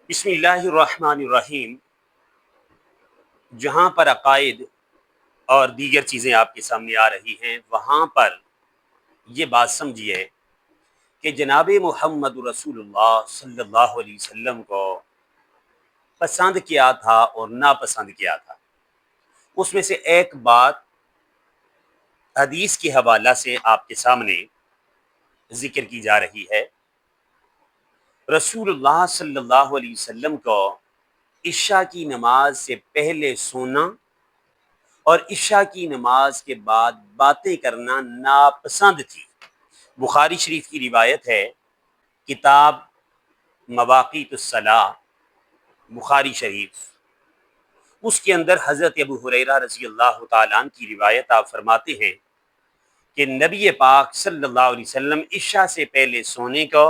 بسم اللہ الرحمن الرحیم۔ جہاں پر عقائد اور دیگر چیزیں آپ کے سامنے آ رہی ہیں وہاں پر یہ بات سمجھیے کہ جناب محمد رسول اللہ صلی اللہ علیہ وسلم کو پسند کیا تھا اور ناپسند کیا تھا۔ اس میں سے ایک بات حدیث کے حوالہ سے آپ کے سامنے ذکر کی جا رہی ہے۔ رسول اللہ صلی اللہ علیہ وسلم کو عشاء کی نماز سے پہلے سونا اور عشاء کی نماز کے بعد باتیں کرنا ناپسند تھی۔ بخاری شریف کی روایت ہے، کتاب مواقیت الصلاۃ، بخاری شریف، اس کے اندر حضرت ابو ہریرہ رضی اللہ تعالیٰ عنہ کی روایت آپ فرماتے ہیں کہ نبی پاک صلی اللہ علیہ وسلم عشاء سے پہلے سونے کو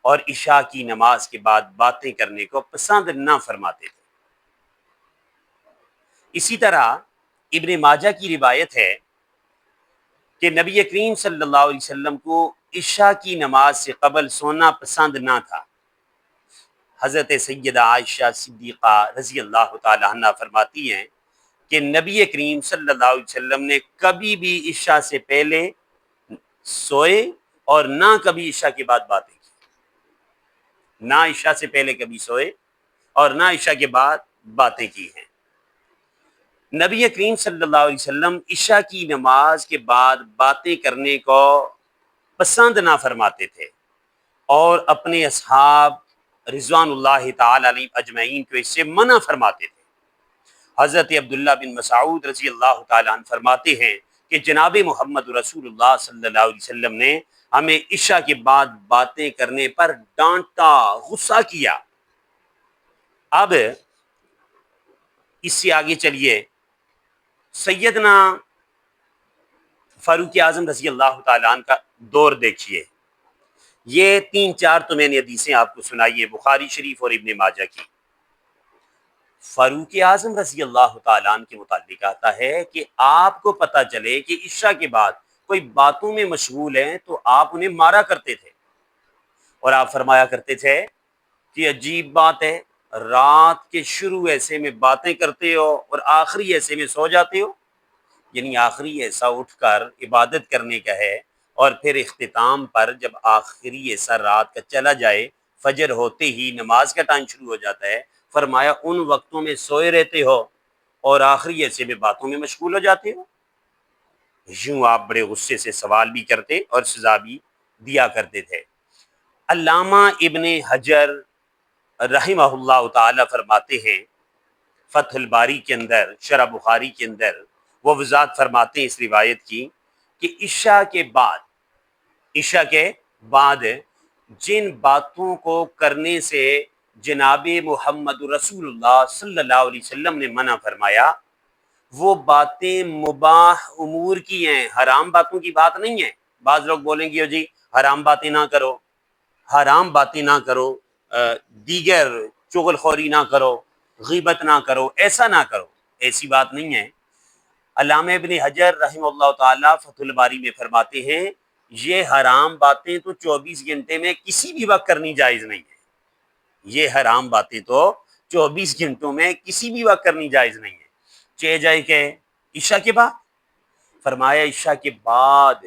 اور عشاء کی نماز کے بعد باتیں کرنے کو پسند نہ فرماتے تھے۔ اسی طرح ابن ماجہ کی روایت ہے کہ نبی کریم صلی اللہ علیہ وسلم کو عشاء کی نماز سے قبل سونا پسند نہ تھا۔ حضرت سیدہ عائشہ صدیقہ رضی اللہ تعالی عنہ فرماتی ہیں کہ نبی کریم صلی اللہ علیہ وسلم نے کبھی بھی عشاء سے پہلے سوئے اور نہ کبھی عشاء کے بعد باتیں کی، نہ عشاء سے پہلے کبھی سوئے اور نہ عشاء کے بعد باتیں کی ہیں۔ نبی کریم صلی اللہ علیہ وسلم عشاء کی نماز کے بعد باتیں کرنے کو پسند نہ فرماتے تھے اور اپنے اصحاب رضوان اللہ تعالی علیہ اجمعین کو اس سے منع فرماتے تھے۔ حضرت عبداللہ بن مسعود رضی اللہ تعالیٰ عنہ فرماتے ہیں کہ جناب محمد رسول اللہ صلی اللہ علیہ وسلم نے ہمیں عشاء کے بعد باتیں کرنے پر ڈانٹا، غصہ کیا۔ اب اس سے آگے چلیے، سیدنا فاروق اعظم رضی اللہ تعالیٰ عنہ کا دور دیکھیے۔ یہ 3-4 تو میں نے حدیثیں آپ کو سنائی ہے بخاری شریف اور ابن ماجہ کی۔ فاروق اعظم رضی اللہ تعالیٰ عنہ کے متعلق آتا ہے کہ آپ کو پتہ چلے کہ عشاء کے بعد کوئی باتوں میں مشغول ہیں تو آپ انہیں مارا کرتے تھے، اور آپ فرمایا کرتے تھے کہ عجیب بات ہے، رات کے شروع ایسے میں باتیں کرتے ہو اور آخری ایسے میں سو جاتے ہو۔ یعنی آخری ایسا اٹھ کر عبادت کرنے کا ہے، اور پھر اختتام پر جب آخری ایسا رات کا چلا جائے، فجر ہوتے ہی نماز کا ٹائم شروع ہو جاتا ہے، فرمایا ان وقتوں میں سوئے رہتے ہو اور آخری ایسے میں باتوں میں مشغول ہو جاتے ہو۔ یوں آپ بڑے غصے سے سوال بھی کرتے اور سزا بھی دیا کرتے تھے۔ علامہ ابن حجر رحمہ اللہ تعالی فرماتے ہیں فتح الباری کے اندر، شرح بخاری کے اندر، وہ وضاحت فرماتے ہیں اس روایت کی کہ عشاء کے بعد جن باتوں کو کرنے سے جناب محمد رسول اللہ صلی اللہ علیہ وسلم نے منع فرمایا، وہ باتیں مباح امور کی ہیں، حرام باتوں کی بات نہیں ہے۔ بعض لوگ بولیں گے جی حرام باتیں نہ کرو، حرام باتیں نہ کرو، دیگر چغل خوری نہ کرو، غیبت نہ کرو، ایسا نہ کرو، ایسی بات نہیں ہے۔ علامہ ابن حجر رحمہ اللہ تعالیٰ فتح الباری میں فرماتے ہیں یہ حرام باتیں تو 24 گھنٹے میں کسی بھی وقت کرنی جائز نہیں ہے۔ یہ حرام باتیں تو 24 گھنٹوں میں کسی بھی وقت کرنی جائز نہیں ہے۔ چاہے جائے کہ عشاء کے بعد، فرمایا عشاء کے بعد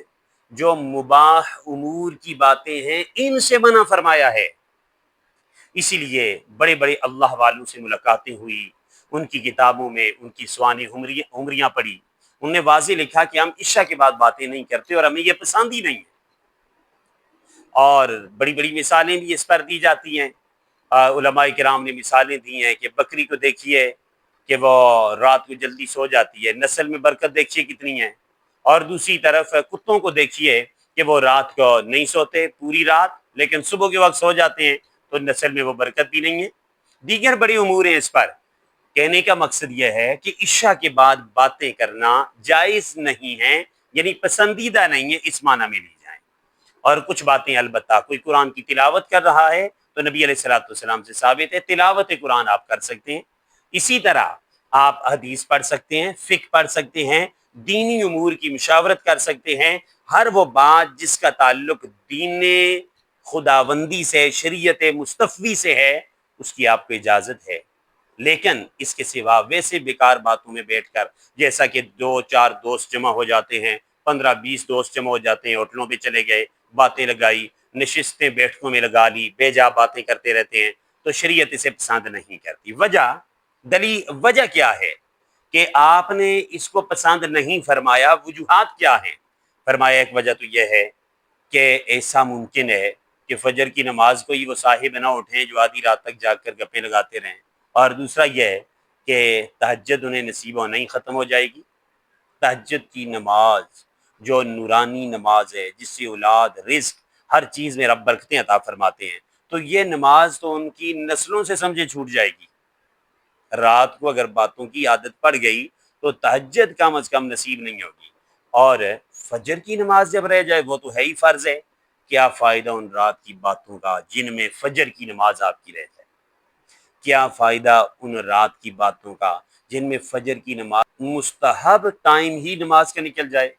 جو مباح امور کی باتیں ہیں ان سے منع فرمایا ہے۔ اسی لیے بڑے بڑے اللہ والوں سے ملاقاتیں ہوئی، ان کی کتابوں میں ان کی سوانح عمریاں پڑھی، انہوں نے واضح لکھا کہ ہم عشاء کے بعد باتیں نہیں کرتے اور ہمیں یہ پسند ہی نہیں ہے۔ اور بڑی بڑی مثالیں بھی اس پر دی جاتی ہیں۔ علماء کرام نے مثالیں دی ہیں کہ بکری کو دیکھیے کہ وہ رات کو جلدی سو جاتی ہے، نسل میں برکت دیکھیے کتنی ہے، اور دوسری طرف کتوں کو دیکھیے کہ وہ رات کو نہیں سوتے پوری رات، لیکن صبح کے وقت سو جاتے ہیں، تو نسل میں وہ برکت بھی نہیں ہے۔ دیگر بڑی امور ہیں۔ اس پر کہنے کا مقصد یہ ہے کہ عشاء کے بعد باتیں کرنا جائز نہیں ہے، یعنی پسندیدہ نہیں ہے، اس معنی میں لی جائیں۔ اور کچھ باتیں البتہ کوئی قرآن کی تلاوت کر رہا ہے تو نبی علیہ الصلوۃ والسلام سے ثابت ہے تلاوت قرآن آپ کر سکتے ہیں۔ اسی طرح آپ حدیث پڑھ سکتے ہیں، فقہ پڑھ سکتے ہیں، دینی امور کی مشاورت کر سکتے ہیں۔ ہر وہ بات جس کا تعلق دین خداوندی سے، شریعت مصطفی سے ہے، اس کی آپ کو اجازت ہے، لیکن اس کے سوا ویسے بیکار باتوں میں بیٹھ کر، جیسا کہ 2-4 دوست جمع ہو جاتے ہیں، 15-20 دوست جمع ہو جاتے ہیں، ہوٹلوں پہ چلے گئے، باتیں لگائی، نشستیں بیٹھکوں میں لگا لی، بے جا باتیں کرتے رہتے ہیں، تو شریعت اسے پسند نہیں کرتی۔ وجہ کیا ہے کہ آپ نے اس کو پسند نہیں فرمایا؟ وجوہات کیا ہیں؟ فرمایا ایک وجہ تو یہ ہے کہ ایسا ممکن ہے کہ فجر کی نماز کو ہی وہ صاحب نہ اٹھیں جو آدھی رات تک جاگ کر گپیں لگاتے رہیں، اور دوسرا یہ ہے کہ تہجد انہیں نصیب ہونا ہی ختم ہو جائے گی۔ تہجد کی نماز جو نورانی نماز ہے، جس سے اولاد، رزق، ہر چیز میں رب برکتیں عطا فرماتے ہیں، تو یہ نماز تو ان کی نسلوں سے سمجھے چھوٹ جائے گی۔ رات کو اگر باتوں کی عادت پڑ گئی تو تہجد کم از کم نصیب نہیں ہوگی، اور فجر کی نماز جب رہ جائے وہ تو ہے ہی فرض ہے۔ کیا فائدہ ان رات کی باتوں کا جن میں فجر کی نماز آپ کی رہ جائے؟ کیا فائدہ ان رات کی باتوں کا جن میں فجر کی نماز مستحب ٹائم ہی نماز کا نکل جائے؟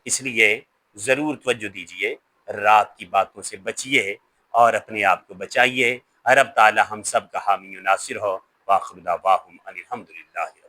اس لیے ضرور توجہ دیجئے، رات کی باتوں سے بچیے اور اپنے آپ کو بچائیے۔ رب تعالی ہم سب کا حامی و ناصر ہو۔ وآخر دعواہم ان الحمدللہ۔